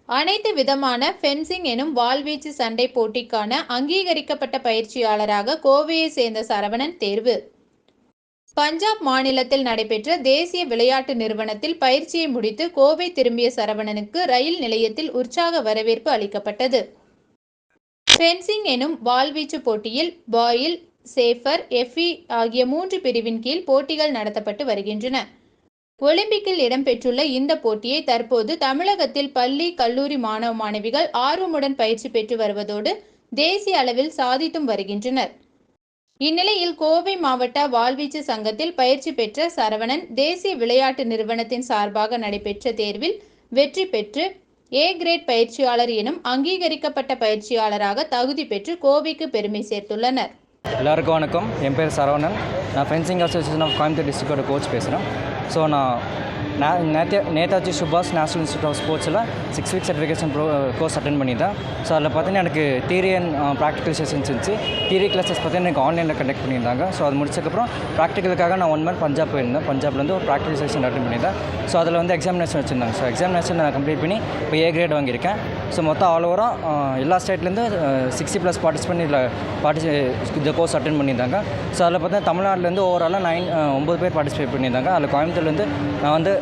அனைத்து விதமான ஃபென்சிங் எனும் வாள்வீச்சு சண்டை போட்டிக்கான அங்கீகரிக்கப்பட்ட பயிற்சியாளராக கோவையை சேர்ந்த சரவணன் தேர்வு. பஞ்சாப் மாநிலத்தில் நடைபெற்ற தேசிய விளையாட்டு நிறுவனத்தில் பயிற்சியை முடித்து கோவை திரும்பிய சரவணனுக்கு ரயில் நிலையத்தில் உற்சாக வரவேற்பு அளிக்கப்பட்டது. ஃபென்சிங் எனும் வாள்வீச்சு போட்டியில் பாயில், சேஃபர், எஃபி ஆகிய 3 பிரிவின் கீழ் போட்டிகள் நடத்தப்பட்டு வருகின்றன. ஒலிம்பிக்கில் இடம்பெற்றுள்ள இந்த போட்டியை தற்போது தமிழகத்தில் பள்ளி, கல்லூரி மாணவ மாணவிகள் ஆர்வமுடன் பயிற்சி பெற்று வருவதோடு தேசிய அளவில் சாதித்தும் வருகின்றனர். இந்நிலையில் கோவை மாவட்ட வாள்வீச்சு சங்கத்தில் பயிற்சி பெற்ற சரவணன் தேசிய விளையாட்டு நிறுவனத்தின் சார்பாக நடைபெற்ற தேர்வில் வெற்றி பெற்று ஏ கிரேட் பயிற்சியாளர் எனும் அங்கீகரிக்கப்பட்ட பயிற்சியாளராக தகுதி பெற்று கோவைக்கு பெருமை சேர்த்துள்ளனர். எல்லாருக்கும் வணக்கம். என் பேர் சரவணன். நான் ஃபென்சிங் அசோசியேஷன் ஆஃப் கோயம்புத்தூர் டிஸ்ட்ரிக்டோட கோச் பேசுகிறேன். ஸோ நான் நேதாஜி சுபாஷ் நேஷனல் இன்ஸ்டியூட் ஆஃப் ஸ்போர்ட்ஸில் 6 வீக் சர்டிஃபிகேஷன் கோர்ஸ் அட்டென்ட் பண்ணியிருந்தேன். ஸோ அதில் பார்த்தீங்கன்னா எனக்கு தியரி அண்ட் ப்ராக்டிக்கல் செஷன்ஸ் இருந்துச்சு. தியரி கிளாஸஸ் பார்த்தீங்கன்னா எனக்கு ஆன்லைனில் கண்டக்ட் பண்ணியிருந்தாங்க. ஸோ அது முடிச்சதுக்கப்புறம் ப்ராக்டிக்கலுக்காக நான் 1 மந்த் பஞ்சாப் போயிருந்தேன். பஞ்சாப்லேருந்து ஒரு ப்ராக்டிக்கல் செஷன் அட்டென்ட் பண்ணியிருந்தேன். ஸோ அதில் வந்து எக்ஸாமினேஷன் வச்சுருந்தாங்க. ஸோ எக்ஸாமினேஷன் நான் கம்ப்ளீட் பண்ணி இப்போ ஏ கிரேட் வாங்கியிருக்கேன். ஸோ மொத்தம் ஆல் ஓவராக எல்லா ஸ்டேட்லேருந்து 60+ பார்ட்டிசிபெண்ட் இதில் இந்த கோர்ஸ் அட்டென்ட் பண்ணியிருந்தாங்க. ஸோ அதில் பார்த்தீங்கன்னா தமிழ்நாட்டிலேருந்து ஓவராலாக 9 பேர் பார்ட்டிசிபேட் பண்ணியிருந்தாங்க. அதில் கோயம்புத்தூர்லேருந்து நான் வந்து